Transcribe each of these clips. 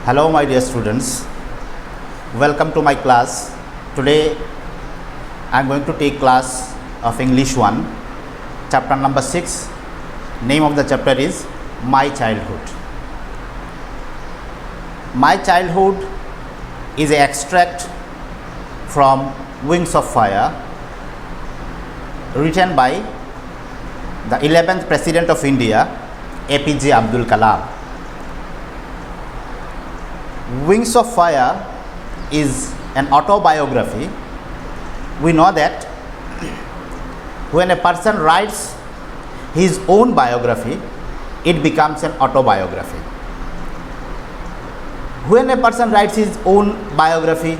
Hello my dear students, welcome to my class. Today I am going to take class of English 1, chapter number 6. Name of the chapter is My Childhood. My Childhood is an extract from Wings of Fire, written by the 11th President of India, APJ Abdul Kalam. Wings of Fire is an autobiography. We know that when a person writes his own biography, it becomes an autobiography. When a person writes his own biography,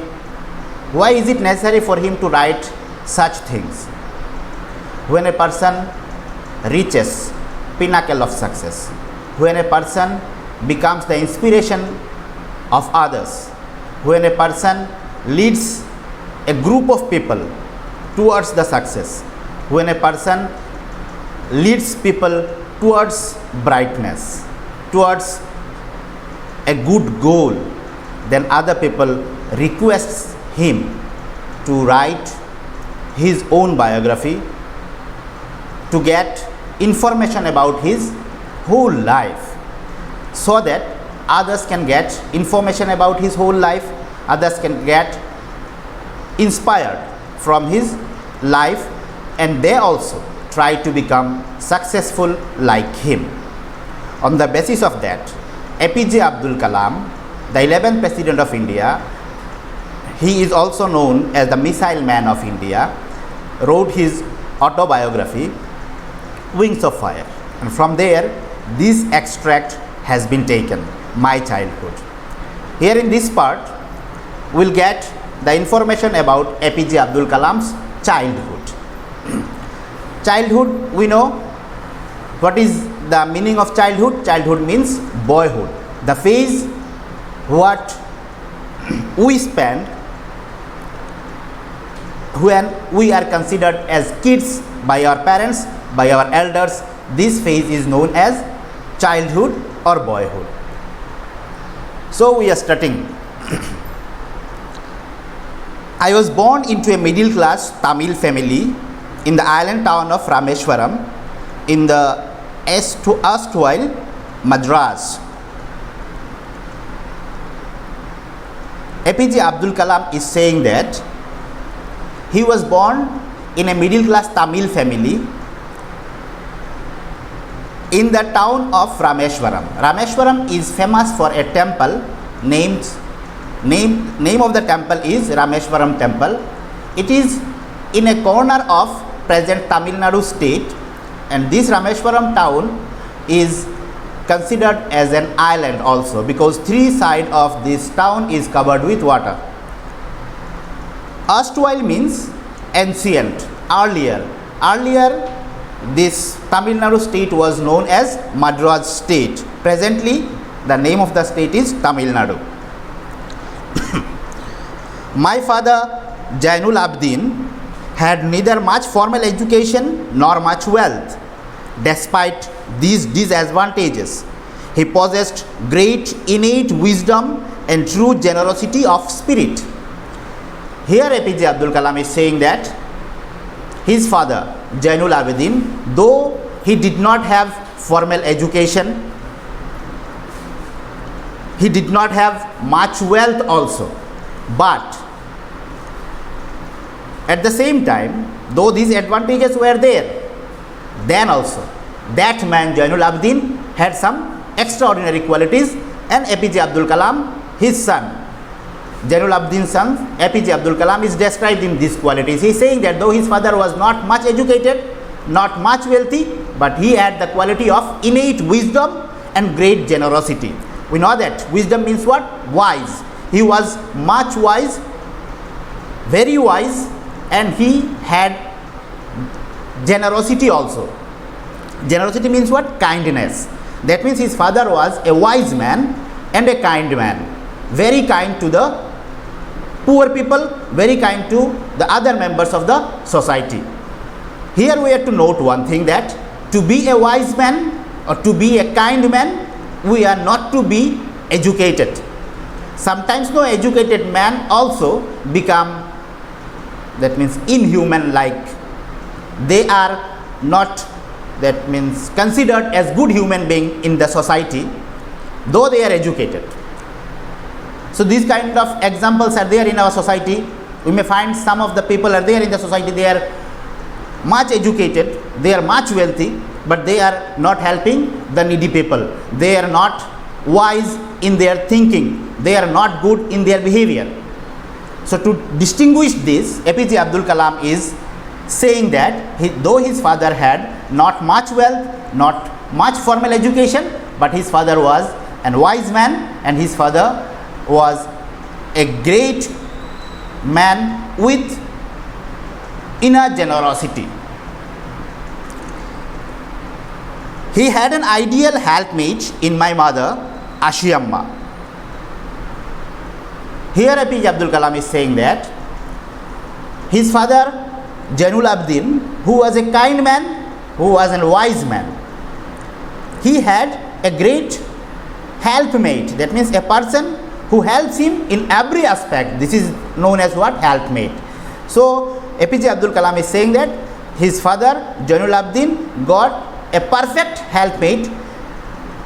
why is it necessary for him to write such things? When a person reaches pinnacle of success, when a person becomes the inspiration of others, when a person leads a group of people towards the success, when a person leads people towards brightness, towards a good goal, then other people requests him to write his own biography to get information about his whole life, so that others can get information about his whole life, others can get inspired from his life, and they also try to become successful like him. On the basis of that, APJ Abdul Kalam, the 11th President of India, he is also known as the Missile Man of India, wrote his autobiography Wings of Fire, and from there this extract has been taken, My Childhood. Here in this part we will get the information about APJ Abdul Kalam's childhood. Childhood, we know what is the meaning of childhood. Childhood means boyhood, the phase what we spend when we are considered as kids by our parents, by our elders. This phase is known as childhood or boyhood. So we are starting. I was born into a middle class Tamil family in the island town of Rameshwaram in the erstwhile Madras. APJ Abdul Kalam is saying that he was born in a middle class Tamil family in the town of Rameshwaram. Rameshwaram is famous for a temple name of the temple is Rameshwaram temple. It is in a corner of present Tamil Nadu state, and this Rameshwaram town is considered as an island also, because three sides of this town is covered with water. Erstwhile means ancient, earlier. This Tamil Nadu state was known as Madras state. Presently the name of the state is Tamil Nadu. My father Jainul Abdin had neither much formal education nor much wealth. Despite these disadvantages, he possessed great innate wisdom and true generosity of spirit. Here APJ Abdul Kalam is saying that his father Jainul Abidin, though he did not have formal education, he did not have much wealth also, but at the same time, though these advantages were there, then also that man Jainul Abidin had some extraordinary qualities, and APJ Abdul Kalam, his son, Jainul Abidin's son APJ Abdul Kalam, is described in these qualities. He is saying that though his father was not much educated, not much wealthy, but he had the quality of innate wisdom and great generosity. We know that wisdom means what? Wise. He was much wise, very wise, and he had generosity also. Generosity means what? Kindness. That means his father was a wise man and a kind man, very kind to the poor people, very kind to the other members of the society. Here we have to note one thing, that to be a wise man or to be a kind man, we are not to be educated. Sometimes no educated man also become, that means inhuman like. They are not, that means considered as good human being in the society, though they are educated. So these kind of examples are there in our society. We may find some of the people are there in the society, they are much educated, they are much wealthy, but they are not helping the needy people. They are not wise in their thinking, they are not good in their behavior. So to distinguish this, APJ Abdul Kalam is saying that though his father had not much wealth, not much formal education, but his father was a wise man, and his father was a great man with inner generosity. He had an ideal helpmate in my mother, Ashiamma. Here APJ Abdul Kalam is saying that his father Jainul Abidin, who was a kind man, who was a wise man, he had a great helpmate. That means a person who helps him in every aspect. This is known as what? Helpmate. So APJ Abdul Kalam is saying that his father Jainul Abidin got a perfect helpmate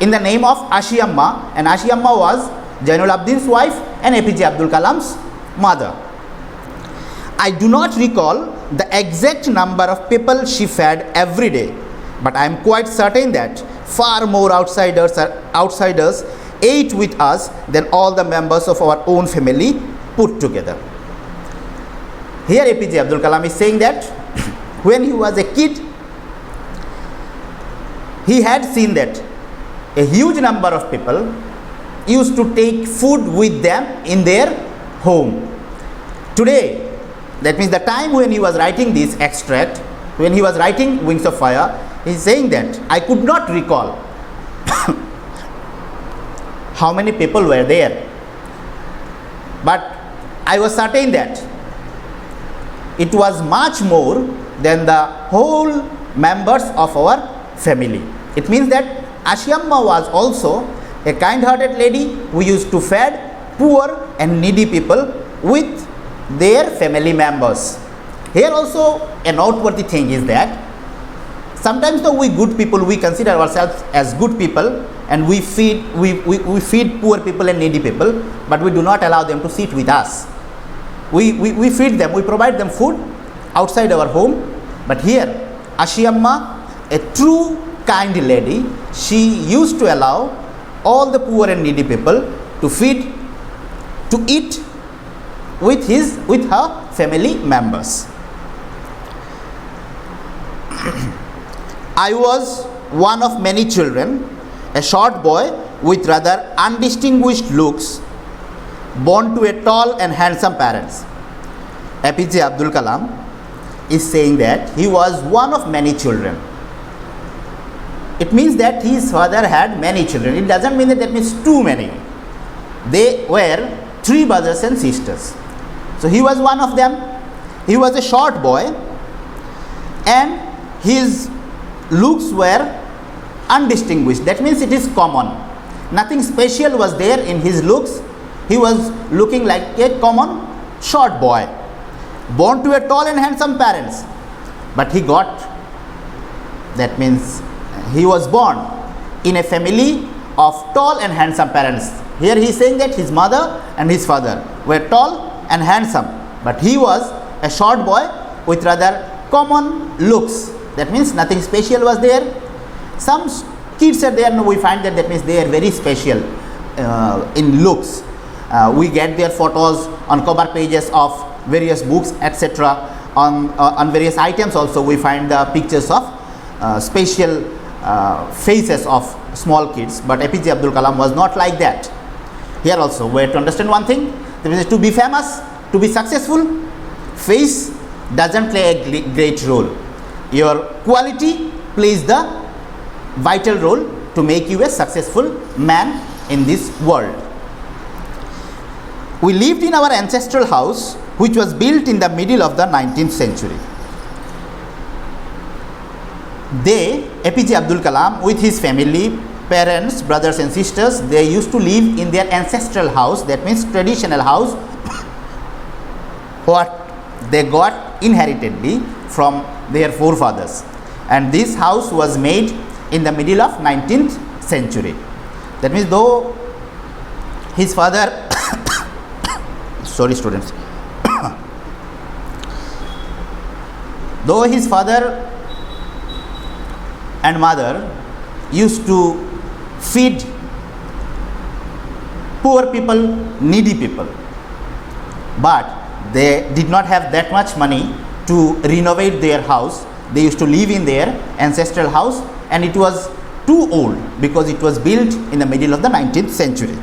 in the name of Ashiamma, and Ashiamma was Jainul Abidin's wife and APJ Abdul Kalam's mother. I do not recall the exact number of people she fed every day, but I am quite certain that far more outsiders ate with us than all the members of our own family put together. Here APJ Abdul Kalam is saying that when he was a kid, he had seen that a huge number of people used to take food with them in their home. Today, that means the time when he was writing this extract, when he was writing Wings of Fire, he is saying that I could not recall how many people were there, but I was certain that it was much more than the whole members of our family. It means that Ashiamma was also a kind-hearted lady who used to feed poor and needy people with their family members. Here also a noteworthy thing is that sometimes though we good people, we consider ourselves as good people, and we feed poor people and needy people, but we do not allow them to sit with us. We feed them, we provide them food outside our home. But here Ashiamma, a true kind lady, she used to allow all the poor and needy people to feed, to eat with her family members. I was one of many children, a short boy with rather undistinguished looks, born to a tall and handsome parents. APJ Abdul Kalam is saying that he was one of many children. It means that his father had many children. It doesn't mean that means too many. They were 3 brothers and sisters. So he was one of them. He was a short boy, and his looks were undistinguished. That means it is common. Nothing special was there in his looks. He was looking like a common short boy, born to a tall and handsome parents. But he got, that means he was born in a family of tall and handsome parents. Here he is saying that his mother and his father were tall and handsome, but he was a short boy with rather common looks. That means nothing special was there. Some kids are there, we find that means they are very special in looks. We get their photos on cover pages of various books, etc. On various items also we find the pictures of special faces of small kids. But APJ Abdul Kalam was not like that. Here also we have to understand one thing, that is, to be famous, to be successful, face doesn't play a great role. Your quality plays the vital role to make you a successful man in this world. We lived in our ancestral house, which was built in the middle of the 19th century. They, APJ Abdul Kalam with his family, parents, brothers and sisters, they used to live in their ancestral house, that means traditional house, what they got inheritedly from their forefathers. And this house was made in the middle of 19th century. That means though his father sorry students though his father and mother used to feed poor people, needy people, but they did not have that much money to renovate their house. They used to live in their ancestral house, and it was too old because it was built in the middle of the 19th century.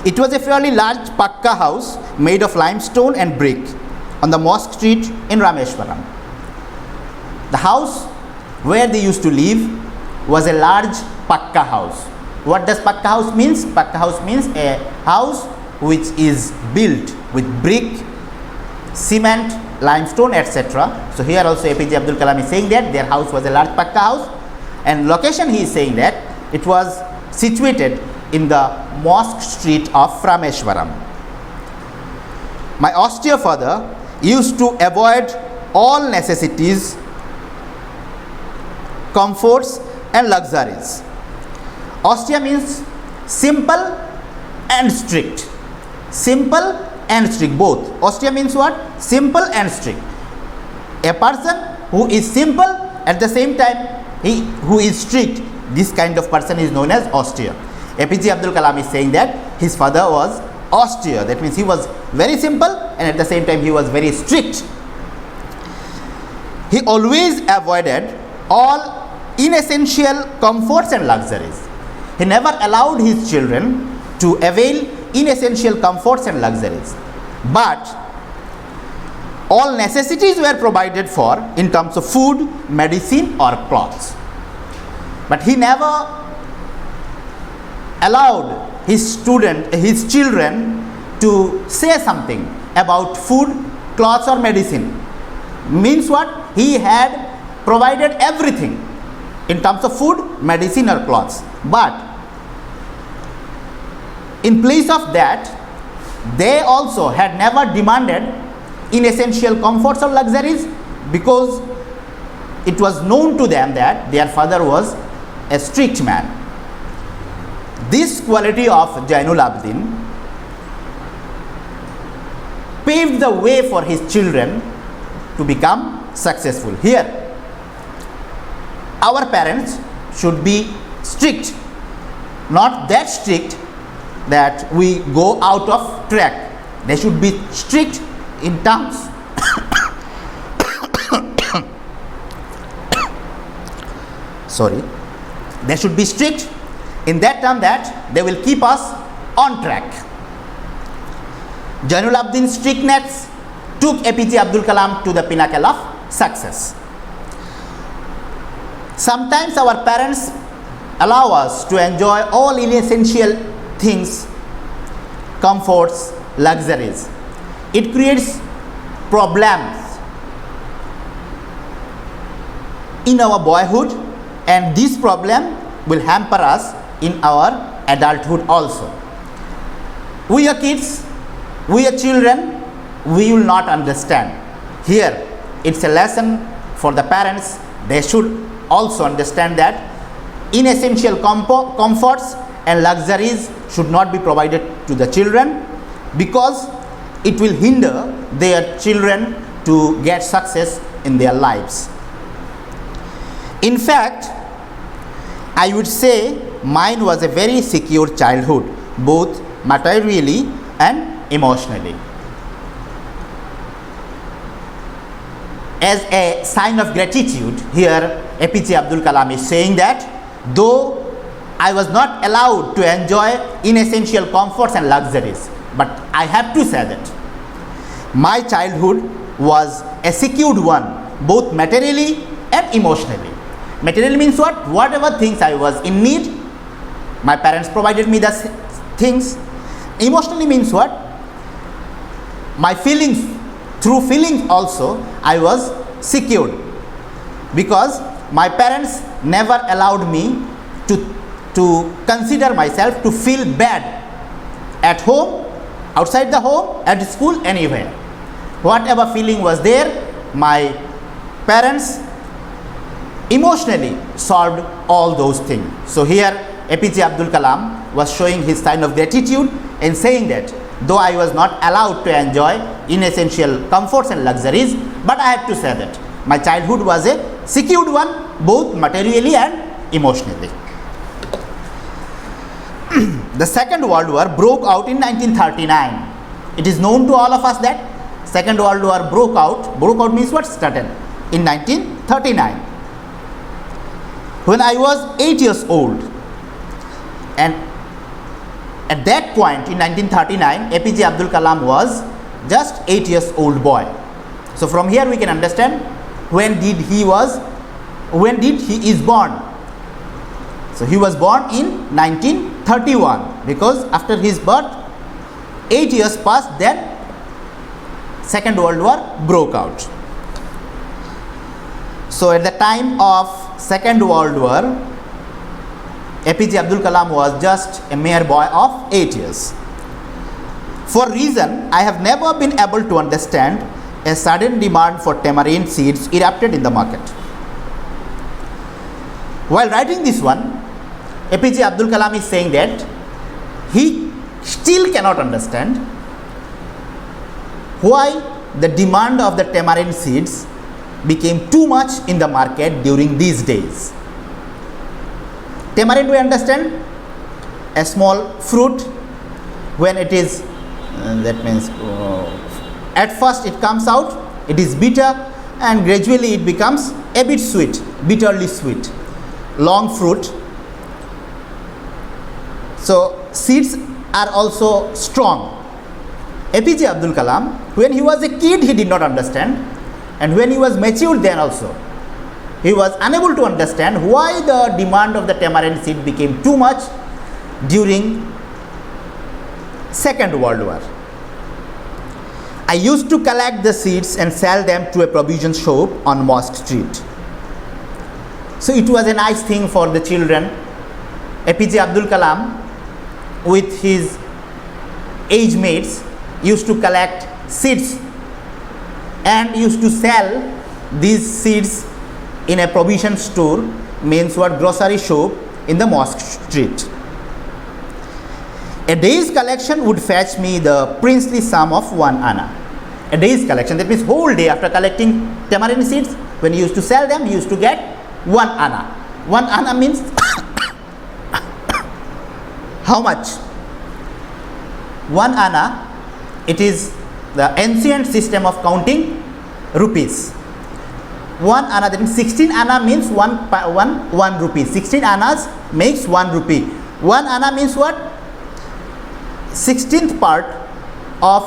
It was a fairly large pakka house made of limestone and brick on the Mosque Street in Rameshwaram. The house where they used to live was a large pakka house. What does pakka house means? Pakka house means a house which is built with brick, cement, limestone, etc. So here also APJ Abdul Kalam is saying that their house was a large pakka house, and location he is saying that it was situated in the Mosque Street of Rameshwaram. My austere father used to avoid all necessities, comforts and luxuries. Austere means simple and strict. Simple and strict, both. Austere means what? Simple and strict. A person who is simple at the same time who is strict, this kind of person is known as austere. APJ Abdul Kalam is saying that his father was austere. That means he was very simple and at the same time he was very strict. He always avoided all inessential comforts and luxuries. He never allowed his children to avail inessential comforts and luxuries, but all necessities were provided for in terms of food, medicine or clothes. But he never allowed his children to say something about food, clothes or medicine. Means what? He had provided everything in terms of food, medicine or clothes, but in place of that, they also had never demanded inessential comforts or luxuries, because it was known to them that their father was a strict man. This quality of Zainul Abidin paved the way for his children to become successful. Here, our parents should be strict, not that strict that we go out of track. They should be strict in terms sorry, they should be strict in that term that they will keep us on track. Zainul Abidin's strictness took APJ Abdul Kalam to the pinnacle of success. Sometimes our parents allow us to enjoy all inessential things, comforts, luxuries. It creates problems in our boyhood, and this problem will hamper us in our adulthood also. We are kids, we are children, we will not understand. Here, it's a lesson for the parents. They should also understand that inessential comforts and luxuries should not be provided to the children, because it will hinder their children to get success in their lives. In fact, I would say mine was a very secure childhood, both materially and emotionally. As a sign of gratitude, here APJ Abdul Kalam is saying that though I was not allowed to enjoy inessential comforts and luxuries, but I have to say that my childhood was a secured one, both materially and emotionally. Materially means what? Whatever things I was in need, my parents provided me the things. Emotionally means what? My feelings, through feelings also I was secured, because my parents never allowed me to consider myself, to feel bad at home, outside the home, at school, anywhere. Whatever feeling was there, my parents emotionally solved all those things. So here APJ Abdul Kalam was showing his sign of gratitude and saying that though I was not allowed to enjoy inessential comforts and luxuries, but I have to say that my childhood was a secured one, both materially and emotionally. The Second World War broke out in 1939. It is known to all of us that Second World War broke out means what? Started in 1939. When I was 8 years old, and at that point in 1939, APJ Abdul Kalam was just 8 years old boy. So from here we can understand when he is born. So he was born in 1931, because after his birth 8 years passed, then Second World War broke out. So at the time of Second World War, APJ Abdul Kalam was just a mere boy of 8 years. For reason I have never been able to understand, a sudden demand for tamarind seeds erupted in the market. While writing this one, APJ Abdul Kalam is saying that he still cannot understand why the demand of the tamarind seeds became too much in the market during these days. Tamarind, we understand, a small fruit. When it is, that means at first it comes out, it is bitter, and gradually it becomes a bit sweet, bitterly sweet, long fruit. So seeds are also strong. APJ Abdul Kalam, when he was a kid, he did not understand, and when he was matured, then also he was unable to understand why the demand of the tamarind seed became too much during Second World War. I used to collect the seeds and sell them to a provision shop on Mosque Street. So it was a nice thing for the children. APJ Abdul Kalam with his age mates used to collect seeds and used to sell these seeds in a provision store, means what, grocery shop in the Mosque Street. A day's collection would fetch me the princely sum of 1 anna. A day's collection, that means whole day after collecting tamarind seeds, when he used to sell them, he used to get 1 anna. 1 anna means how much? 1 anna, it is the ancient system of counting rupees. 1 anna, that means 16 anna means 1 rupee. 16 annas makes 1 rupee. 1 anna means what? 16th part of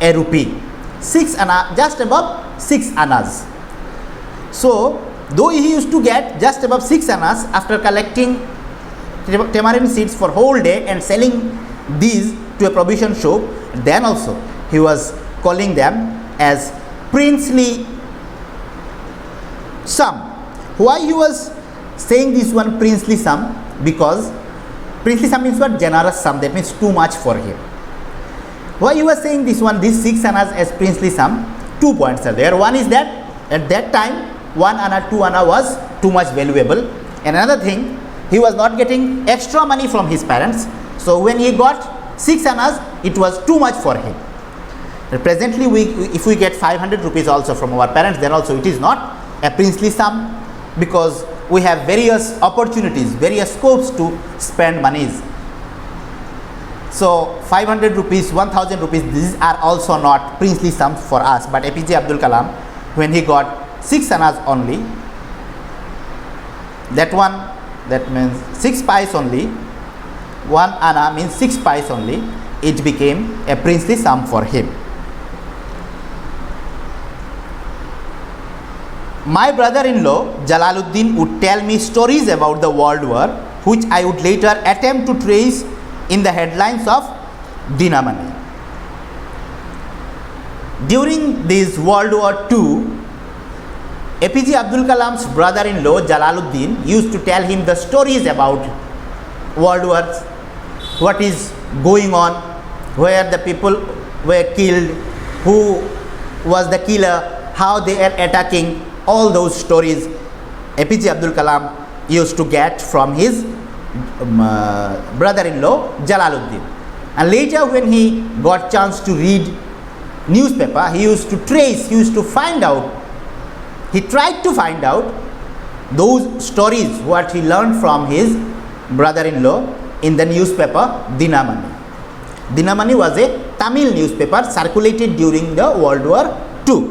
a rupee. 6 anna, just above 6 annas. So though he used to get just above 6 annas after collecting tamarind seeds for whole day and selling these to a provision shop, then also he was calling them as princely sum. Why he was saying this one princely sum? Because princely sum means what? Generous sum, that means too much for him. Why he was saying this one, these 6 annas as princely sum? 2 points are there. One is that at that time 1 anna, 2 anna was too much valuable, and another thing, he was not getting extra money from his parents. So when he got 6 annas, it was too much for him. Presently, if we get 500 rupees also from our parents, then also it is not a princely sum, because we have various opportunities, various scopes to spend monies. So 500 rupees, 1000 rupees, these are also not princely sums for us. But APJ Abdul Kalam, when he got 6 annas only, that means 6 pice only, 1 anna means 6 pice only, it became a princely sum for him. My brother-in-law Jalaluddin would tell me stories about the World War, which I would later attempt to trace in the headlines of Dinamani. During this World War II, APJ Abdul Kalam's brother-in-law Jalaluddin used to tell him the stories about world wars, what is going on, where the people were killed, who was the killer, how they are attacking. All those stories APJ Abdul Kalam used to get from his brother-in-law Jalaluddin. And later when he got chance to read newspaper, he used to trace, he used to find out, he tried to find out those stories what he learned from his brother-in-law in the newspaper Dinamani. Dinamani was a Tamil newspaper circulated during the World War II.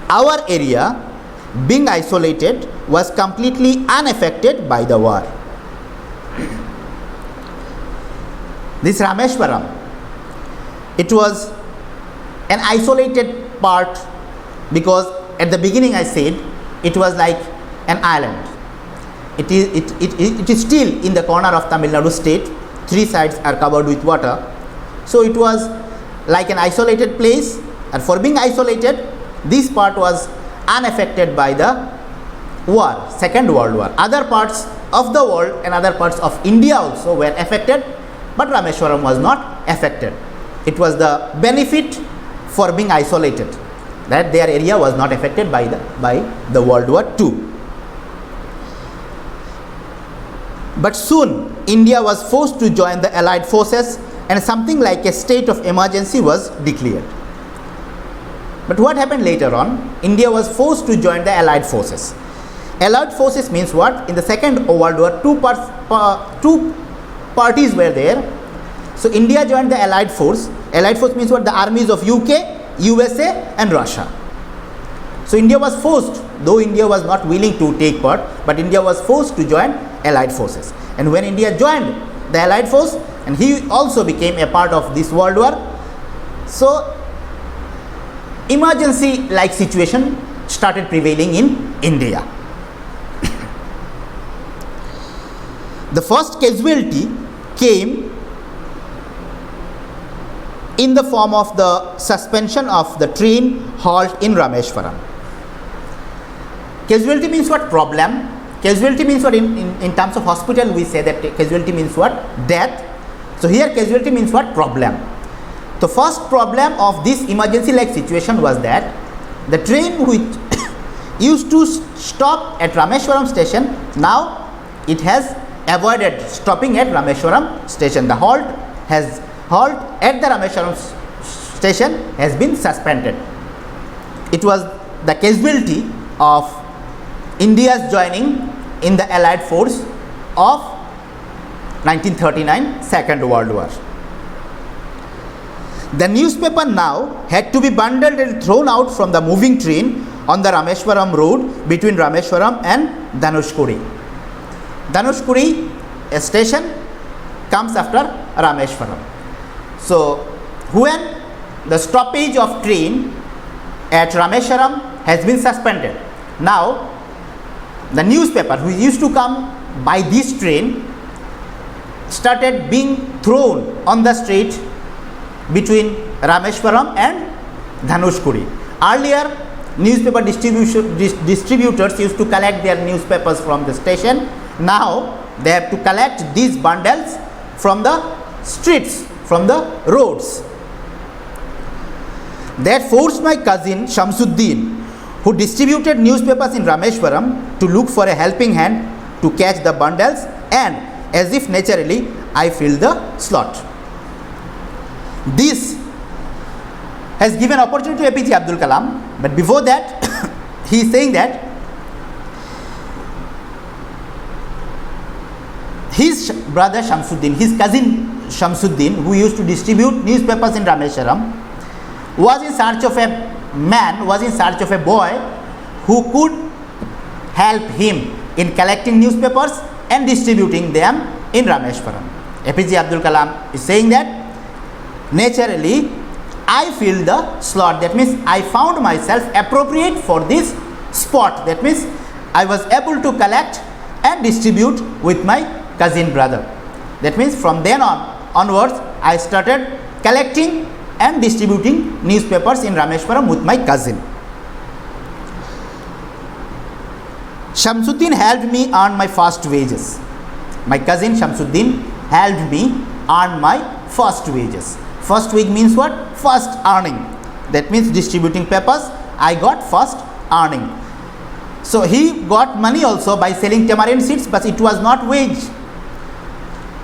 Our area, being isolated, was completely unaffected by the war. This Rameshwaram, it was an isolated part because at the beginning I said it was like an island. It is still in the corner of Tamil Nadu state. 3 sides are covered with water. So it was like an isolated place, and for being isolated, this part was unaffected by the war, Second World War. Other parts of the world and other parts of India also were affected, but Rameshwaram was not affected. It was the benefit for being isolated, that their area was not affected by the World War II. But soon India was forced to join the Allied forces and something like a state of emergency was declared. But what happened later on? India was forced to join the Allied forces. Allied forces means what? In the Second World War, two parties were there. So India joined the Allied force. Allied force means what? The armies of UK, USA and Russia. So India was forced, though India was not willing to take part, but India was forced to join Allied forces. And when India joined the Allied force, and he also became a part of this World War, so emergency like situation started prevailing in India. The first casualty came in the form of the suspension of the train halt in Rameshwaram. Casualty means what? Problem. Casualty means what? In terms of hospital we say that casualty means what? Death. So here casualty means what? Problem. The first problem of this emergency like situation was that the train which used to stop at Rameshwaram station, now it has avoided stopping at Rameshwaram station. The halt at the Rameshwaram station has been suspended. It was the casualty of India's joining in the Allied force of 1939 Second World War. The newspaper now had to be bundled and thrown out from the moving train on the Rameshwaram road between Rameshwaram and Dhanushkodi. Dhanushkodi, a station, comes after Rameshwaram. So when the stoppage of train at Rameshwaram has been suspended, now the newspaper which used to come by this train started being thrown on the street between Rameshwaram and Dhanushkodi. Earlier, newspaper distributors used to collect their newspapers from the station. Now they have to collect these bundles from the streets, from the roads. That forced my cousin Shamsuddin, who distributed newspapers in Rameshwaram, to look for a helping hand to catch the bundles, and as if naturally I filled the slot. This has given opportunity to APJ Abdul Kalam, but before that he is saying that his brother Shamsuddin, his cousin Shamsuddin, who used to distribute newspapers in Rameshwaram, was in search of a man, was in search of a boy who could help him in collecting newspapers and distributing them in Rameshwaram. APJ Abdul Kalam is saying that naturally I filled the slot, that means I found myself appropriate for this spot, that means I was able to collect and distribute with my cousin brother. That means from then onwards I started collecting and distributing newspapers in Rameshwaram with my cousin. Shamsuddin helped me earn my first wages. My cousin Shamsuddin helped me earn my first wages. First wage means what? First earning. That means distributing papers. I got first earning. So he got money also by selling tamarind seeds, but it was not wage.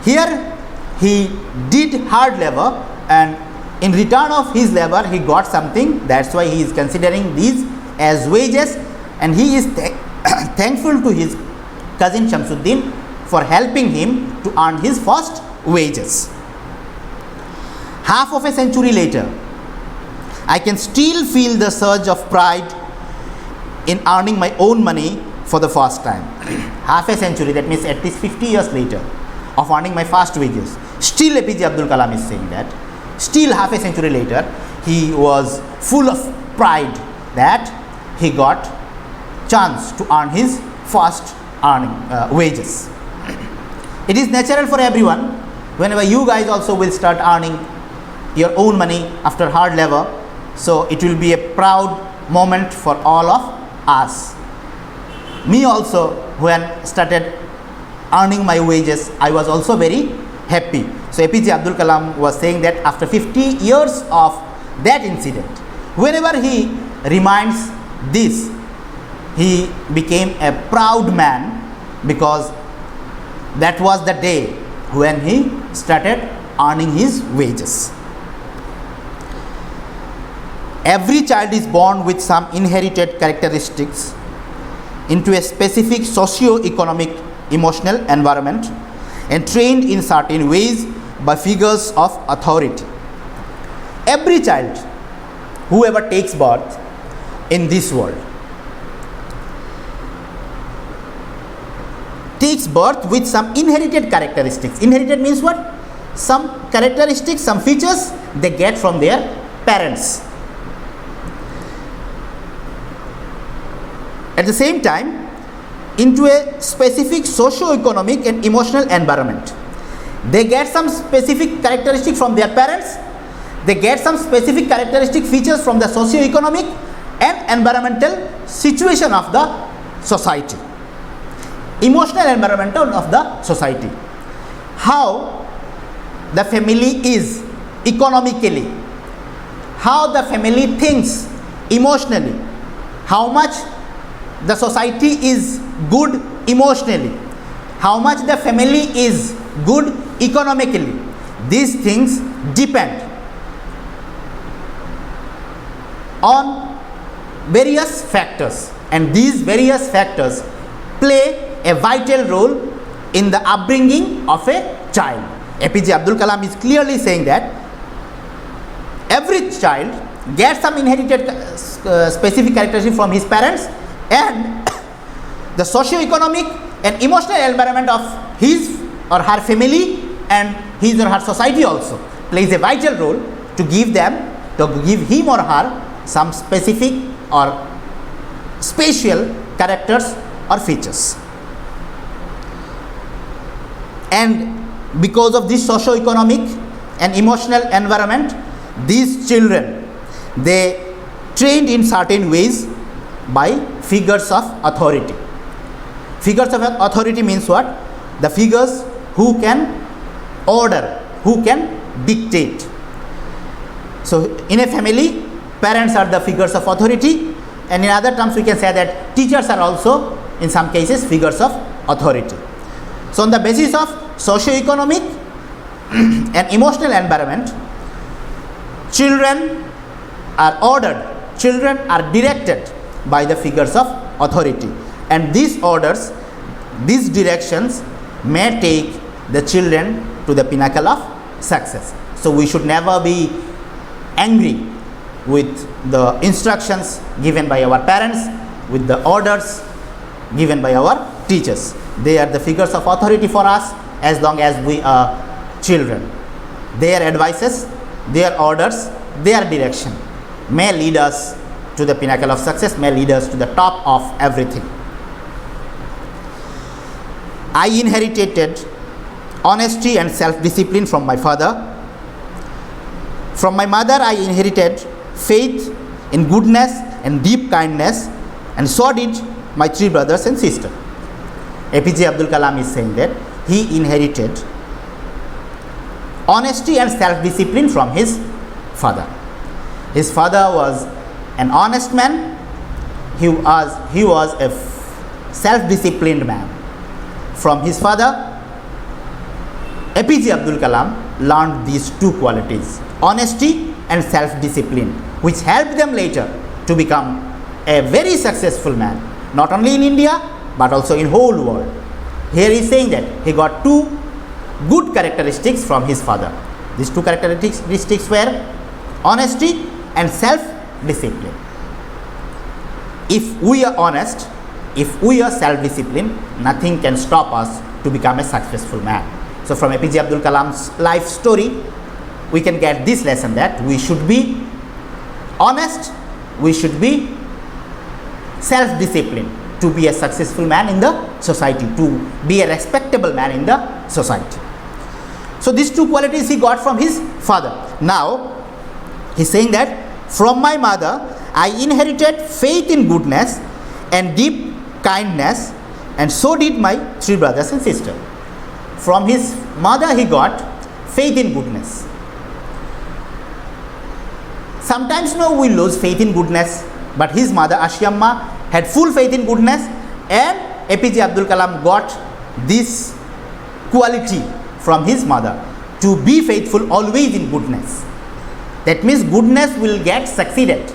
Here he did hard labor, and in return of his labor he got something. That's why he is considering these as wages, and he is thankful to his cousin Shamsuddin for helping him to earn his first wages. Half of a century later, I can still feel the surge of pride in earning my own money for the first time. Half a century, that means at least 50 years later of earning my first wages. Still APJ Abdul Kalam is saying that. Still half a century later, he was full of pride that he got chance to earn his first wages. It is natural for everyone. Whenever you guys also will start earning your own money after hard labor, so it will be a proud moment for all of us. Me also, when started earning my wages, I was also very happy. So APJ Abdul Kalam was saying that after 50 years of that incident, whenever he reminds this, he became a proud man, because that was the day when he started earning his wages. Every child is born with some inherited characteristics into a specific socio-economic emotional environment and trained in certain ways by figures of authority. Every child, whoever takes birth in this world, takes birth with some inherited characteristics. Inherited means what? Some characteristics, some features they get from their parents. At the same time, into a specific socio-economic and emotional environment. They get some specific characteristics from their parents. They get some specific characteristic features from the socio-economic and environmental situation of the society. Emotional environmental of the society. How the family is economically, how the family thinks emotionally, how much the society is good emotionally, how much the family is good economically. These things depend on various factors, and these various factors play a vital role in the upbringing of a child. APJ Abdul Kalam is clearly saying that every child gets some inherited specific characteristics from his parents, and the socio-economic and emotional environment of his or her family and his or her society also plays a vital role to give him or her some specific or special characters or features. And because of this socio-economic and emotional environment, these children, they trained in certain ways by figures of authority. Figures of authority means what? The figures who can order, who can dictate. So in a family, parents are the figures of authority, and in other terms we can say that teachers are also in some cases figures of authority. So on the basis of socio-economic and emotional environment, children are ordered, children are directed by the figures of authority, and these orders, these directions may take the children to the pinnacle of success. So we should never be angry with the instructions given by our parents, with the orders given by our teachers. They are the figures of authority for us as long as we are children. Their advices, their orders, their direction may lead us to the pinnacle of success, may lead us to the top of everything. I inherited honesty and self-discipline from my father. From my mother, I inherited faith in goodness and deep kindness, and so did my 3 brothers and sister. APJ Abdul Kalam is saying that he inherited honesty and self-discipline from his father. His father was an honest man. He was a self-disciplined man. From his father, APJ Abdul Kalam learned these 2 qualities, honesty and self-discipline, which helped them later to become a very successful man, not only in India but also in whole world. Here he is saying that he got 2 good characteristics from his father. These 2 characteristics were honesty and self-discipline. If we are honest, if we are self-disciplined, nothing can stop us to become a successful man. So from APJ Abdul Kalam's life story, we can get this lesson that we should be honest, we should be self-disciplined to be a successful man in the society, to be a respectable man in the society. So these 2 qualities he got from his father. Now he is saying that from my mother I inherited faith in goodness and deep kindness, and so did my 3 brothers and sisters. From his mother he got faith in goodness. Sometimes we lose faith in goodness, but his mother Ashiamma had full faith in goodness, and APJ Abdul Kalam got this quality from his mother, to be faithful always in goodness. That means goodness will get succeeded.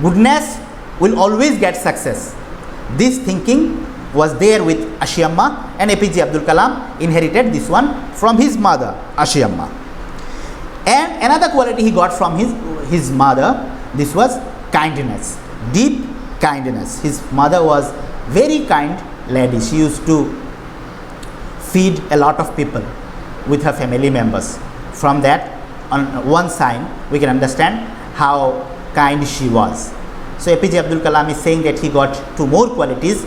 Goodness will always get success. This thinking was there with Ashiamma, and APJ Abdul Kalam inherited this one from his mother Ashiamma. And another quality he got from his mother, this was kindness, deep kindness. His mother was very kind lady. She used to feed a lot of people with her family members. From that, on one sign, we can understand how kind she was. So APJ Abdul Kalam is saying that he got 2 more qualities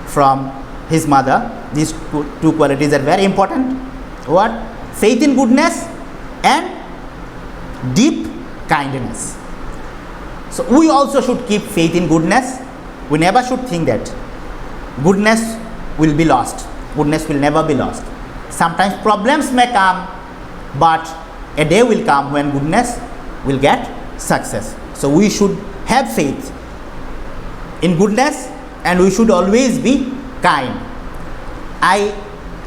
from his mother. These 2 qualities are very important. What? Faith in goodness and deep kindness. So we also should keep faith in goodness. We never should think that goodness will be lost. Goodness will never be lost. Sometimes problems may come, but a day will come when goodness will get success. So we should have faith in goodness, and we should always be kind. I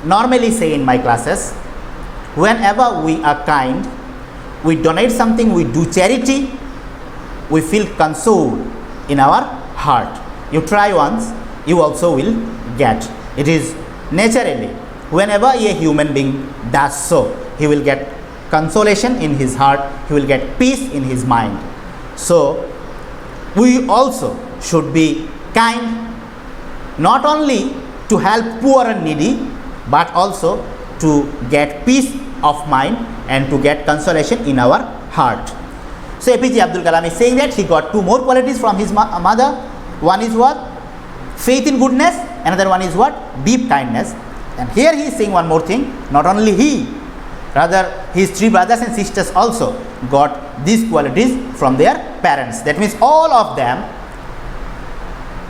normally say in my classes, whenever we are kind, we donate something, we do charity, we feel consoled in our heart. You try once, you also will get. It is naturally, whenever a human being does so, he will get consolation in his heart, he will get peace in his mind. So we also should be kind, not only to help poor and needy, but also to get peace of mind and to get consolation in our heart. So APJ Abdul Kalam is saying that he got 2 more qualities from his mother. One is what? Faith in goodness. Another one is what? Deep kindness. And here he is saying one more thing. Not only he, rather his 3 brothers and sisters also got these qualities from their parents. That means all of them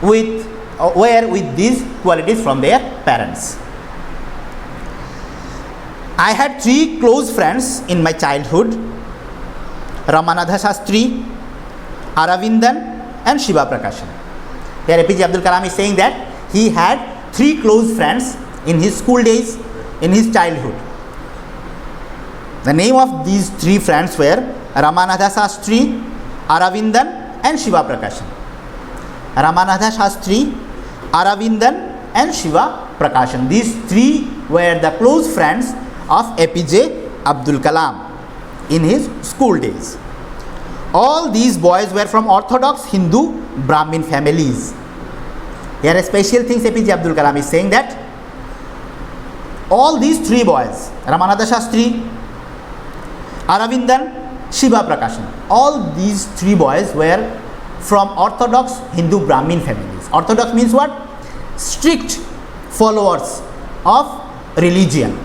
were with these qualities from their parents. I had 3 close friends in my childhood: Ramanatha Shastri, Aravindan and Shiva Prakashan. Here APJ Abdul Kalam is saying that he had 3 close friends in his school days, in his childhood. The name of these 3 friends were Ramanatha Shastri, Aravindan and Shiva Prakashan. Ramanatha Shastri, Aravindan and Shiva Prakashan. These 3 were the close friends of APJ Abdul Kalam in his school days. All these boys were from Orthodox Hindu Brahmin families. Here a special thing APJ Abdul Kalam is saying that all these 3 boys, Ramanatha Shastri, Aravindan, Shiva Prakashan, all these 3 boys were from Orthodox Hindu Brahmin families. Orthodox means what? Strict followers of religion.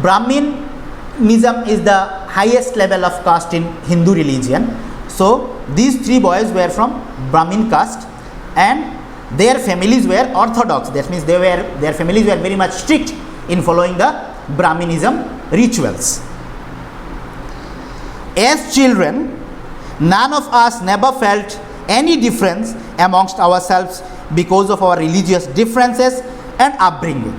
Brahminism is the highest level of caste in Hindu religion. So these three boys were from Brahmin caste and their families were orthodox. That means their families were very much strict in following the Brahminism rituals. As children, none of us never felt any difference amongst ourselves because of our religious differences and upbringing.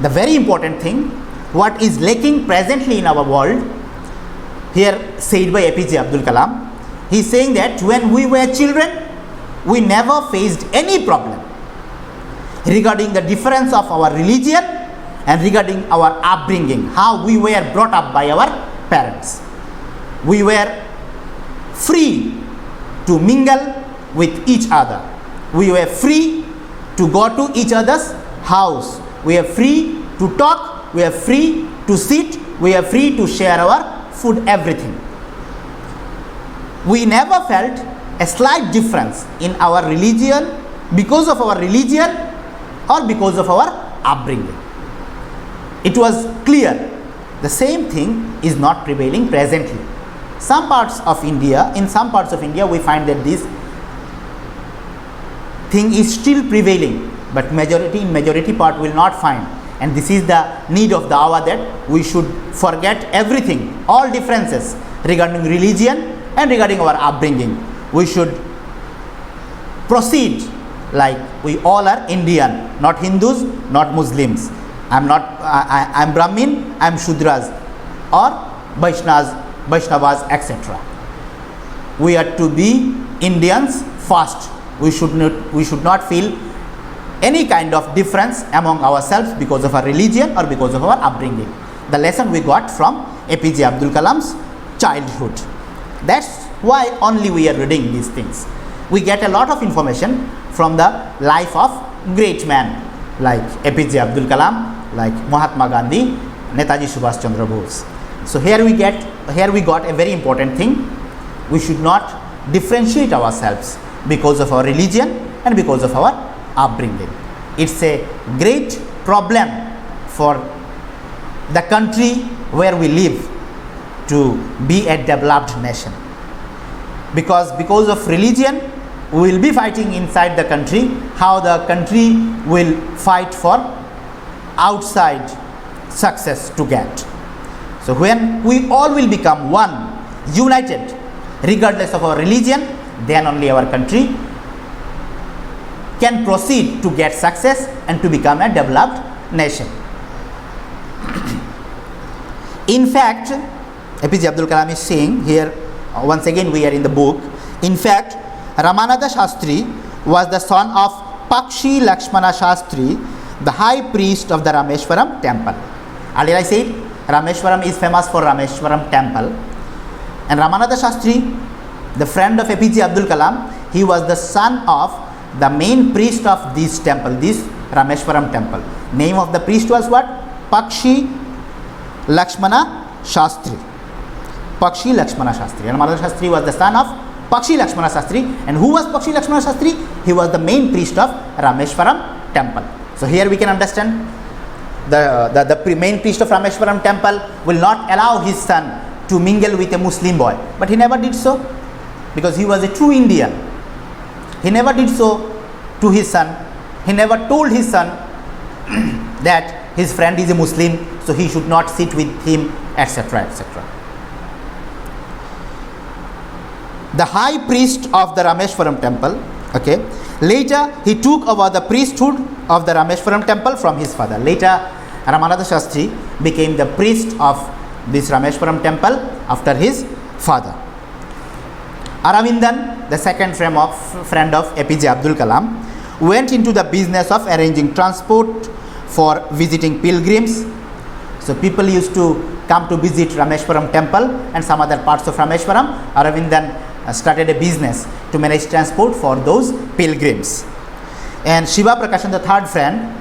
The very important thing, what is lacking presently in our world, here said by APJ Abdul Kalam, he is saying that when we were children, we never faced any problem regarding the difference of our religion and regarding our upbringing, how we were brought up by our parents. We were free to mingle with each other. We were free to go to each other's house. We are free to talk. We are free to sit. We are free to share our food, everything. We never felt a slight difference in our religion because of our religion or because of our upbringing. It was clear the same thing is not prevailing presently. In some parts of India, we find that this thing is still prevailing, but majority part will not find. And this is the need of dawah, that we should forget everything, all differences regarding religion and regarding our upbringing. We should proceed like we all are Indian, not Hindus, not Muslims. I'm Brahmin, I'm Shudras or Vaishnavas, etc. We are to be Indians first. We should not feel any kind of difference among ourselves because of our religion or because of our upbringing. The lesson we got from APJ Abdul Kalam's childhood. That's why only we are reading these things. We get a lot of information from the life of great men like APJ Abdul Kalam, like Mahatma Gandhi, Netaji Subhash Chandra Bose. So here we got a very important thing. We should not differentiate ourselves because of our religion and because of our upbringing. It's a great problem for the country where we live to be a developed nation. Because of religion, we will be fighting inside the country, how the country will fight for outside success to get. So when we all will become one, united, regardless of our religion, then only our country can proceed to get success and to become a developed nation. In fact, APJ Abdul Kalam is saying here, once again we are in the book, in fact, Ramananda Shastri was the son of Pakshi Lakshmana Shastri, the high priest of the Rameshwaram temple. Earlier I said Rameshwaram is famous for Rameshwaram temple, and Ramananda Shastri, the friend of APJ Abdul Kalam, he was the son of the main priest of this temple, this Rameshwaram temple. Name of the priest was what? Pakshi Lakshmana Shastri. Pakshi Lakshmana Shastri. And Ramananda Shastri was the son of Pakshi Lakshmana Shastri. And who was Pakshi Lakshmana Shastri? He was the main priest of Rameshwaram temple. So here we can understand the main priest of Rameshwaram temple will not allow his son to mingle with a Muslim boy. But he never did so, because he was a true Indian. He never did so to his son. He never told his son that his friend is a Muslim, so he should not sit with him, etc., etc. The high priest of the Rameshwaram temple, okay, later he took over the priesthood of the Rameshwaram temple from his father. Later Ramananda Shastri became the priest of this Rameshwaram temple after his father. Aravindan, the second friend of APJ Abdul Kalam, went into the business of arranging transport for visiting pilgrims. So people used to come to visit Rameshwaram temple and some other parts of Rameshwaram. Aravindan started a business to manage transport for those pilgrims. And Shiva Prakashan, the third friend,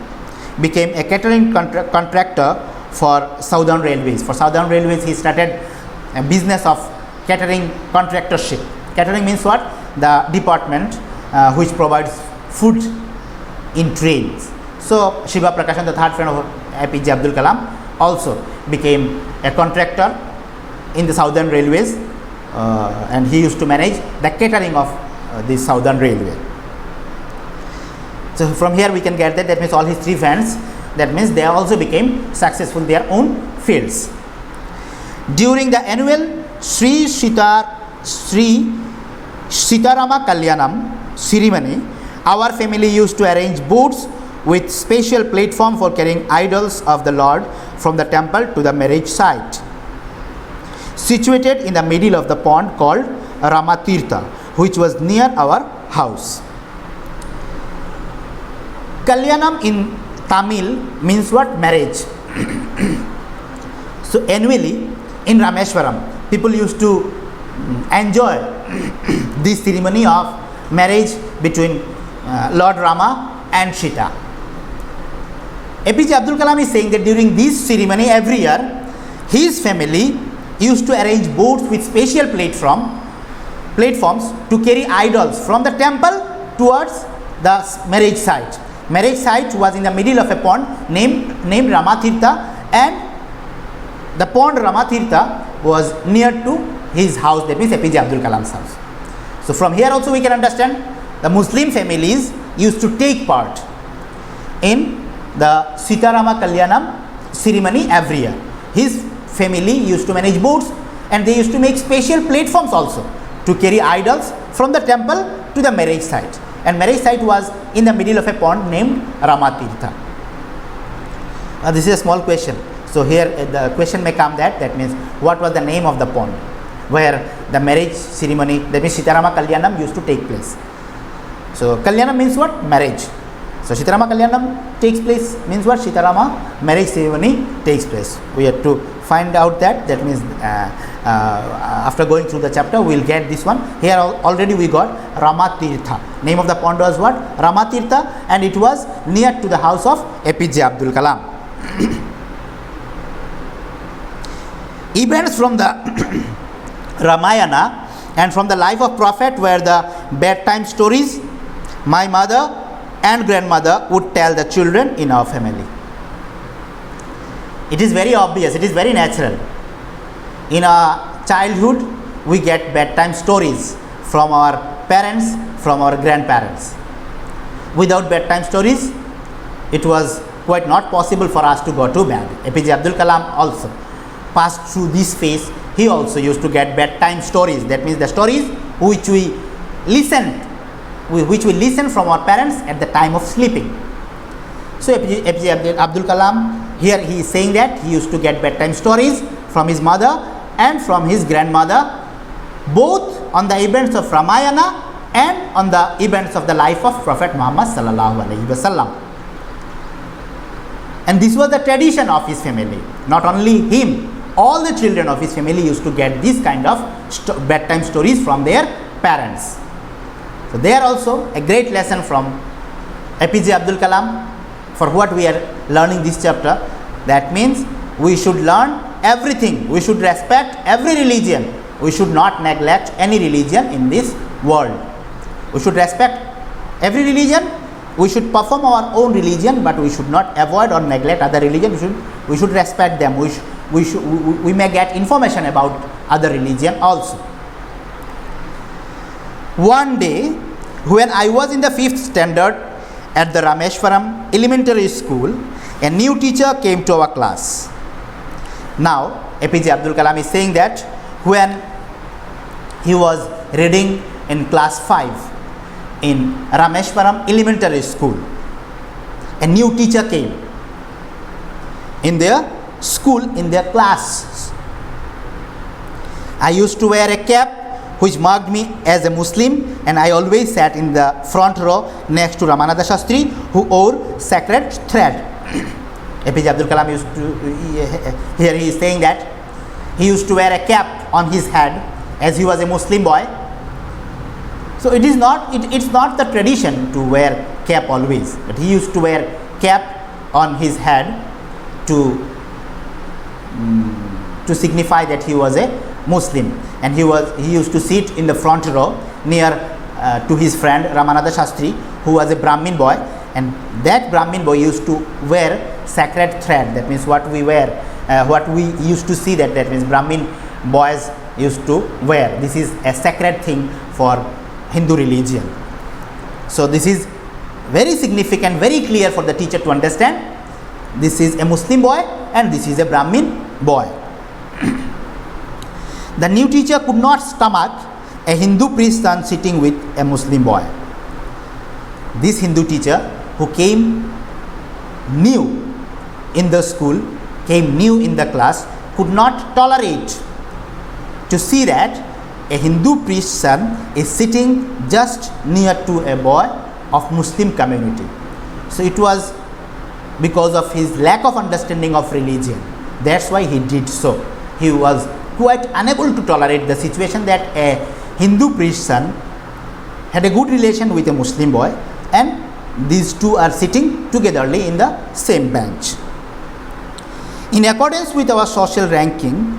became a catering contractor for Southern Railways. For Southern Railways, he started a business of catering contractorship. Catering means what? The department which provides food in trains. So Shiva Prakashan, the third friend of APJ Abdul Kalam, also became a contractor in the Southern Railways and he used to manage the catering of the Southern Railway. So from here we can get that means all his three friends, that means they also became successful in their own fields. During the annual Sri Sitarama Kalyanam ceremony, our family used to arrange boats with special platform for carrying idols of the Lord from the temple to the marriage site, situated in the middle of the pond called Ramatirtha, which was near our house. Kalyanam in Tamil means what? Marriage. So annually in Rameshwaram, people used to enjoy this ceremony of marriage between Lord Rama and Sita. APJ Abdul Kalam is saying that during this ceremony every year, his family used to arrange boats with special platforms to carry idols from the temple towards the marriage site. Marriage site was in the middle of a pond named Ramatirtha, and the pond Ramatirtha was near to his house, that means APJ Abdul Kalam's house. So from here also we can understand the Muslim families used to take part in the Sitarama Kalyanam ceremony every year. His family used to manage boats, and they used to make special platforms also to carry idols from the temple to the marriage site. And marriage site was in the middle of a pond named Ramatirtha. This is a small question. So here the question may come that means what was the name of the pond where the marriage ceremony, that means Sitarama Kalyanam, used to take place. So Kalyanam means what? Marriage. So Sitarama Kalyanam takes place means what? Sitarama marriage ceremony takes place. We have to find out that means after going through the chapter we will get this one. Here already we got Ramatirtha. Name of the pond was what? Ramatirtha, and it was near to the house of APJ Abdul Kalam. Events from the Ramayana and from the life of Prophet were the bedtime stories my mother and grandmother would tell the children in our family. It is very obvious, it is very natural. In our childhood, we get bedtime stories from our parents, from our grandparents. Without bedtime stories, it was quite not possible for us to go to bed. APJ Abdul Kalam also passed through this phase. He also used to get bedtime stories. That means the stories which we listen from our parents at the time of sleeping. So APJ Abdul Kalam, here he is saying that he used to get bedtime stories from his mother and from his grandmother, both on the events of Ramayana and on the events of the life of Prophet Muhammad sallallahu alaihi wasallam. And this was the tradition of his family. Not only him, all the children of his family used to get this kind of bedtime stories from their parents. So there also a great lesson from APJ Abdul Kalam for what we are learning this chapter. That means we should learn everything. We should respect every religion. We should not neglect any religion in this world. We should respect every religion. We should perform our own religion, but we should not avoid or neglect other religion. We should respect them. We may get information about other religion also. One day, when I was in the 5th standard at the Rameshwaram Elementary School, a new teacher came to our class. Now, APJ Abdul Kalam is saying that when he was reading in class 5 in Rameshwaram Elementary School, a new teacher came in their school, in their class. I used to wear a cap which marked me as a Muslim, and I always sat in the front row next to Ramananda Shastri, who wore sacred thread. APJ Abdul Kalam used to, here he is saying that he used to wear a cap on his head as he was a Muslim boy. So it's not the tradition to wear cap always, but he used to wear cap on his head to signify that he was a Muslim, and he used to sit in the front row near to his friend Ramananda Shastri, who was a Brahmin boy, and that Brahmin boy used to wear sacred thread. That means what we wear, what we used to see, that means Brahmin boys used to wear. This is a sacred thing for Hindu religion. So this is very significant, very clear for the teacher to understand. This is a Muslim boy and this is a Brahmin boy. The new teacher could not stomach a Hindu priest's son sitting with a Muslim boy. This Hindu teacher who came new in the school, came new in the class, could not tolerate to see that a Hindu priest's son is sitting just near to a boy of Muslim community. So it was because of his lack of understanding of religion. That's why he did so. He was quite unable to tolerate the situation that a Hindu priest's son had a good relation with a Muslim boy and these two are sitting togetherly in the same bench. In accordance with our social ranking,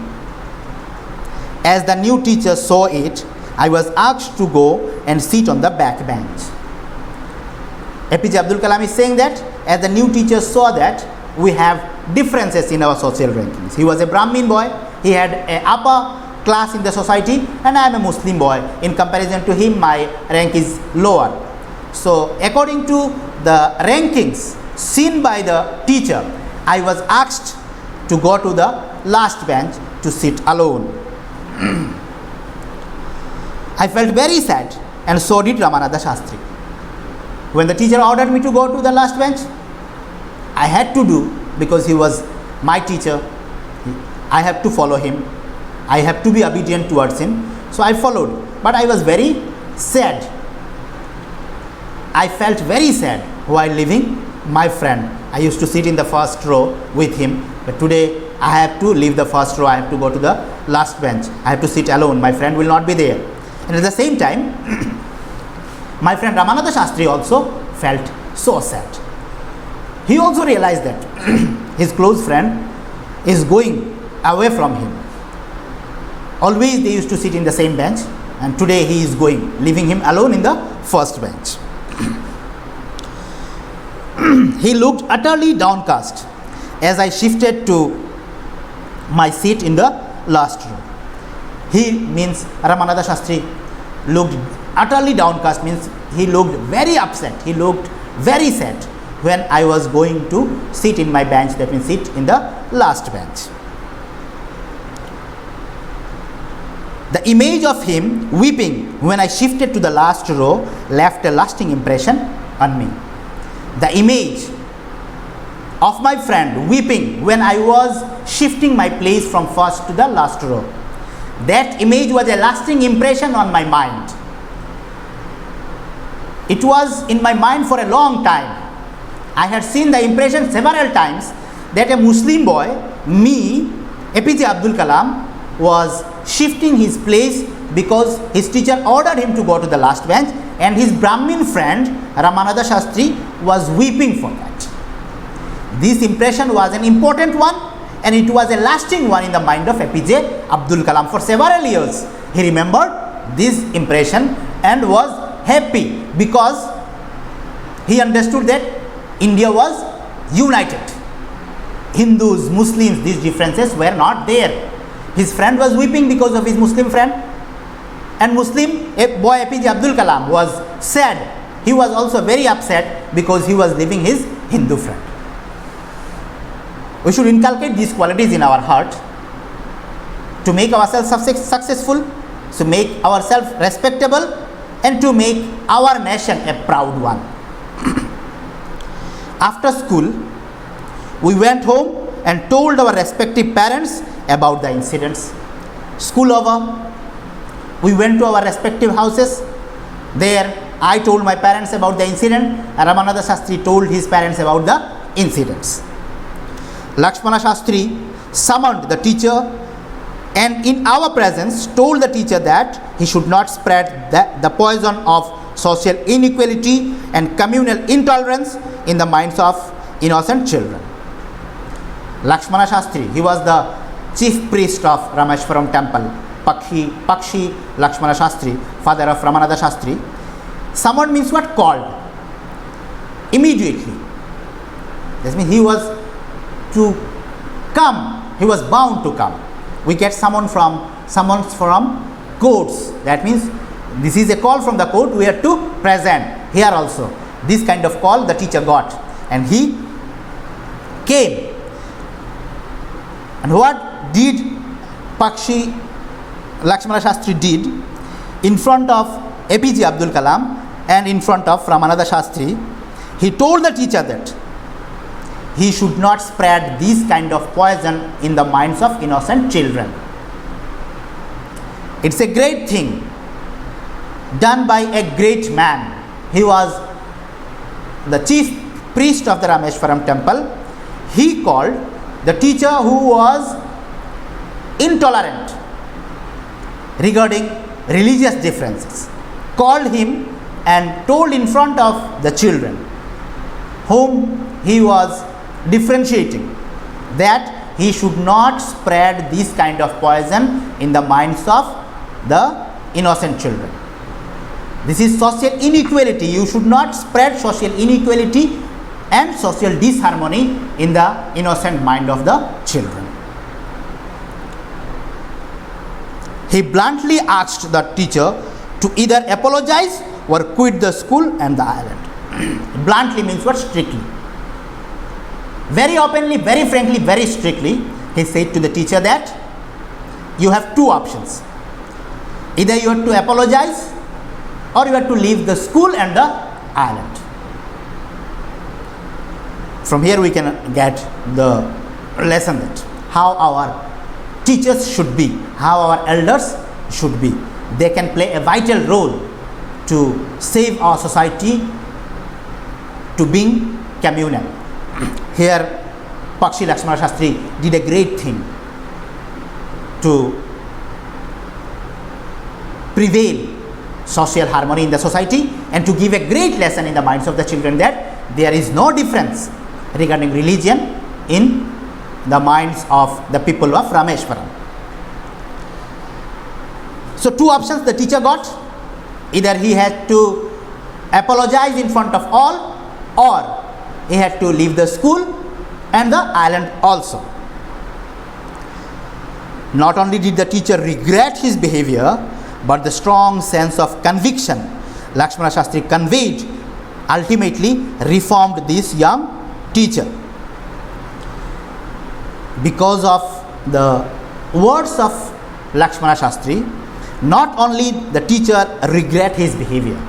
as the new teacher saw it, I was asked to go and sit on the back bench. APJ Abdul Kalam is saying that as the new teacher saw that we have differences in our social rankings. He was a Brahmin boy, he had an upper class in the society, and I am a Muslim boy. In comparison to him, my rank is lower. So according to the rankings seen by the teacher, I was asked to go to the last bench to sit alone. I felt very sad, and so did Ramananda Shastri. When the teacher ordered me to go to the last bench, I had to do, because he was my teacher. I have to follow him. I have to be obedient towards him. So I followed. But I was very sad. I felt very sad while leaving my friend. I used to sit in the first row with him. But today I have to leave the first row. I have to go to the last bench. I have to sit alone. My friend will not be there. And at the same time, my friend Ramananda Shastri also felt so sad. He also realized that his close friend is going away from him. Always they used to sit in the same bench, and today he is going, leaving him alone in the first bench. He looked utterly downcast as I shifted to my seat in the last row. He means Ramananda Shastri looked utterly downcast, means he looked very upset, he looked very sad when I was going to sit in my bench, that means sit in the last bench. The image of him weeping when I shifted to the last row left a lasting impression on me. The image of my friend weeping when I was shifting my place from first to the last row, that image was a lasting impression on my mind. It was in my mind for a long time. I had seen the impression several times that a Muslim boy, me, APJ Abdul Kalam, was shifting his place because his teacher ordered him to go to the last bench, and his Brahmin friend Ramananda Shastri was weeping for that. This impression was an important one, and it was a lasting one in the mind of APJ Abdul Kalam for several years. He remembered this impression and was happy because he understood that India was united. Hindus, Muslims, these differences were not there. His friend was weeping because of his Muslim friend, and Muslim boy APJ Abdul Kalam was sad. He was also very upset because he was leaving his Hindu friend. We should inculcate these qualities in our heart to make ourselves successful, to make ourselves respectable, and to make our nation a proud one. After school, we went home and told our respective parents about the incidents. School over, we went to our respective houses. There, I told my parents about the incident, and Ramananda Shastri told his parents about the incidents. Lakshmana Shastri summoned the teacher and in our presence told the teacher that he should not spread the poison of social inequality and communal intolerance in the minds of innocent children. Lakshmana Shastri, he was the chief priest of Rameshwaram temple, Pakshi Lakshmana Shastri, father of Ramananda Shastri. Summoned means what? Called. Immediately. This means he was to come, he was bound to come. We get someone from summons from courts. That means this is a call from the court, we are to present here also. This kind of call the teacher got, and he came. And what did Pakshi Lakshmana Shastri did in front of APJ Abdul Kalam and in front of Ramananda Shastri? He told the teacher that he should not spread this kind of poison in the minds of innocent children. It's a great thing done by a great man. He was the chief priest of the Rameshwaram temple. He called the teacher who was intolerant regarding religious differences, called him and told in front of the children whom he was differentiating that he should not spread this kind of poison in the minds of the innocent children. This is social inequality. You should not spread social inequality and social disharmony in the innocent mind of the children. He bluntly asked the teacher to either apologize or quit the school and the island. Bluntly means what? Strictly. Very openly, very frankly, very strictly, he said to the teacher that you have two options. Either you have to apologize or you have to leave the school and the island. From here we can get the lesson that how our teachers should be, how our elders should be. They can play a vital role to save our society to being communal. Here Pakshi Lakshmana Shastri did a great thing to prevail social harmony in the society and to give a great lesson in the minds of the children that there is no difference regarding religion in the minds of the people of Rameshwaram. So two options the teacher got. Either he had to apologize in front of all, or he had to leave the school and the island also. Not only did the teacher regret his behavior, but the strong sense of conviction Lakshmana Shastri conveyed ultimately reformed this young teacher. Because of the words of Lakshmana Shastri, not only the teacher regret his behavior,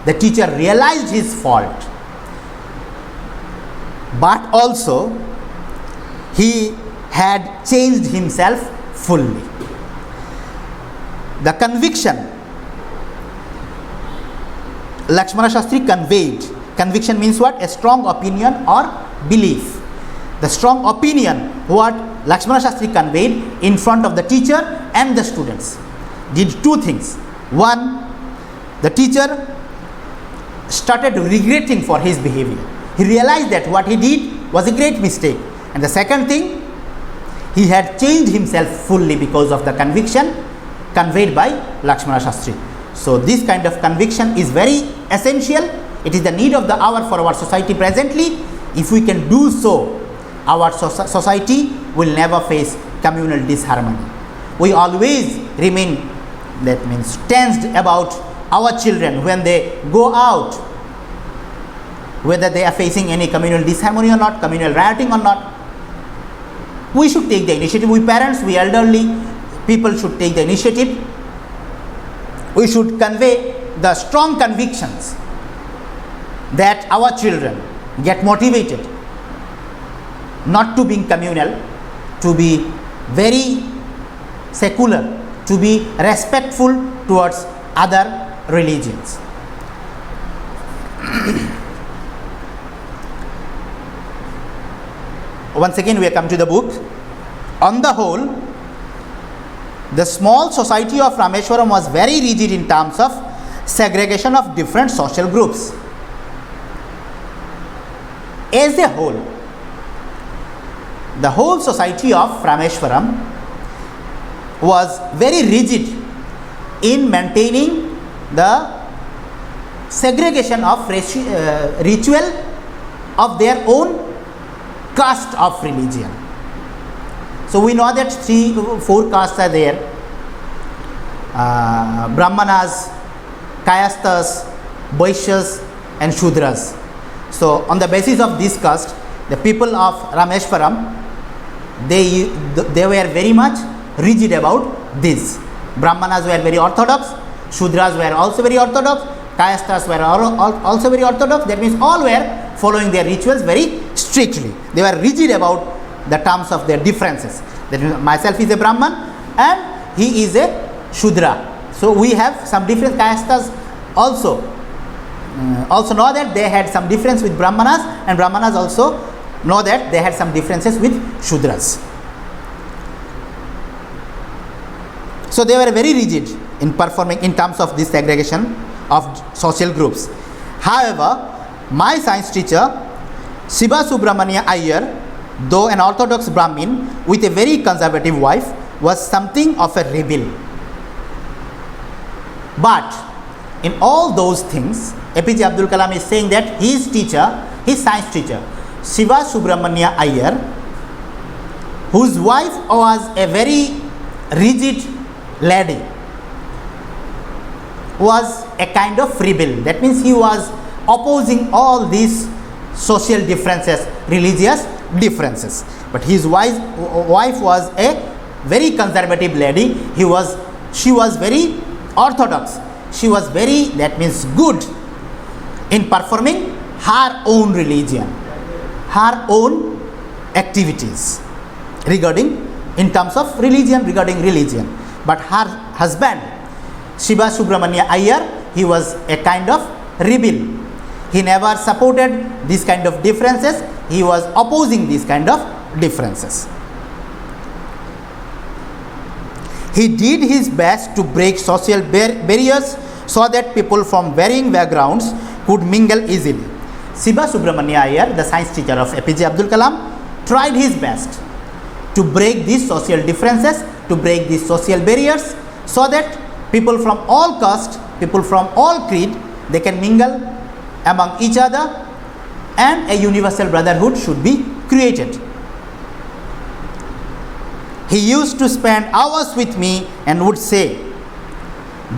the teacher realized his fault, but also he had changed himself fully. The conviction Lakshmana Shastri conveyed, conviction means what? A strong opinion or belief. The strong opinion what Lakshmana Shastri conveyed in front of the teacher and the students did two things. One, the teacher started regretting for his behavior. He realized that what he did was a great mistake. And the second thing, he had changed himself fully because of the conviction conveyed by Lakshmana Shastri. So this kind of conviction is very essential. It is the need of the hour for our society presently. If we can do so, our society will never face communal disharmony. We always remain, that means, tensed about our children when they go out, whether they are facing any communal disharmony or not, communal rioting or not. We should take the initiative. We parents, we elderly people should take the initiative. We should convey the strong convictions that our children get motivated not to be communal, to be very secular, to be respectful towards other religions. Once again we come to the book. On the whole, the small society of Rameshwaram was very rigid in terms of segregation of different social groups. As a whole, the whole society of Rameshwaram was very rigid in maintaining the segregation of ritual of their own caste of religion. So we know that 3-4 castes are there. Brahmanas, Kayasthas, Vaishyas and Shudras. So on the basis of this caste, the people of Rameshwaram, they were very much rigid about this. Brahmanas were very orthodox, Shudras were also very orthodox, Kayasthas were also very orthodox. That means all were following their rituals very strictly. They were rigid about the terms of their differences. That means myself is a Brahman and he is a Shudra. So we have some different. Kayasthas also know that they had some difference with Brahmanas, and Brahmanas also know that they had some differences with Shudras. So they were very rigid in performing in terms of this segregation of social groups. However, my science teacher Shiva Subramania Iyer, though an orthodox Brahmin with a very conservative wife, was something of a rebel. But in all those things, APJ Abdul Kalam is saying that his teacher, his science teacher, Shiva Subramania Iyer, whose wife was a very rigid lady, was a kind of rebel. That means he was opposing all these social differences, religious differences. But his wife was a very conservative lady. She was very orthodox. She was very, that means good, in performing her own religion, her own activities regarding, in terms of religion, regarding religion. But her husband, Shiva Subramania Iyer, he was a kind of rebel. He never supported this kind of differences. He was opposing these kind of differences. He did his best to break social barriers so that people from varying backgrounds could mingle easily. Shiva Subramania Iyer, the science teacher of APJ Abdul Kalam, tried his best to break these social differences, to break these social barriers, so that people from all caste, people from all creed, they can mingle among each other and a universal brotherhood should be created. He used to spend hours with me and would say,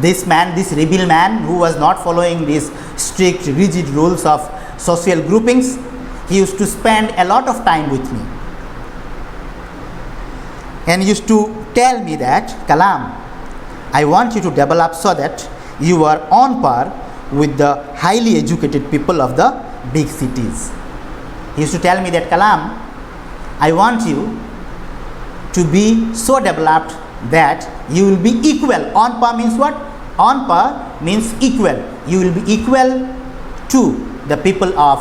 this man, this rebel man who was not following these strict, rigid rules of social groupings, he used to spend a lot of time with me and used to tell me that, Kalam, I want you to develop so that you are on par with the highly educated people of the big cities. He used to tell me that, Kalam, I want you to be so developed that you will be equal. On par means what? On par means equal. You will be equal to the people of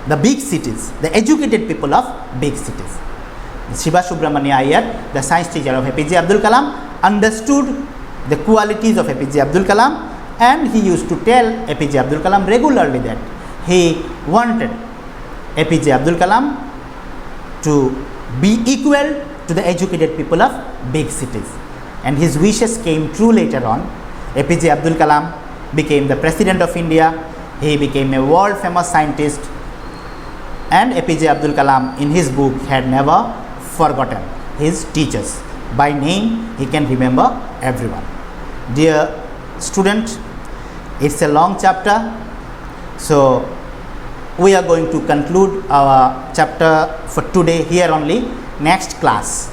the big cities, the educated people of big cities. Shiva Subramania Iyer, the science teacher of APJ Abdul Kalam, understood the qualities of APJ Abdul Kalam, and he used to tell APJ Abdul Kalam regularly that he wanted APJ Abdul Kalam to be equal to the educated people of big cities. And his wishes came true later on. APJ Abdul Kalam became the President of India. He became a world famous scientist. And APJ Abdul Kalam in his book had never forgotten his teachers. By name, he can remember everyone. Dear student, it's a long chapter. So we are going to conclude our chapter for today here only. Next class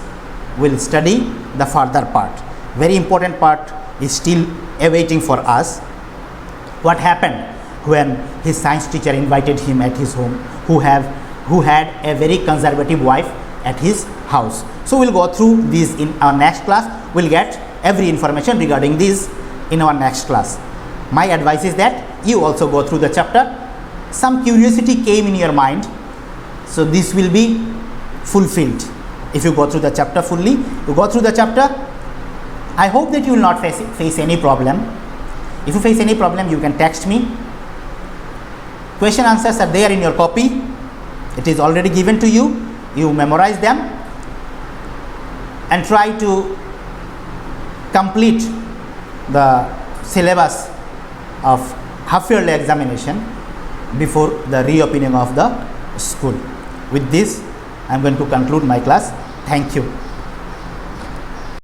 we'll study the further part. Very important part is still awaiting for us. What happened when his science teacher invited him at his home, who had a very conservative wife at his house. So we'll go through this in our next class. We'll get every information regarding this in our next class. My advice is that you also go through the chapter. Some curiosity came in your mind, so this will be fulfilled if you go through the chapter fully. You go through the chapter. I hope that you will not face any problem. If you face any problem, you can text me. Question answers are there in your copy. It is already given to you. You memorize them and try to complete the syllabus of half-yearly examination before the reopening of the school. With this, I am going to conclude my class. Thank you.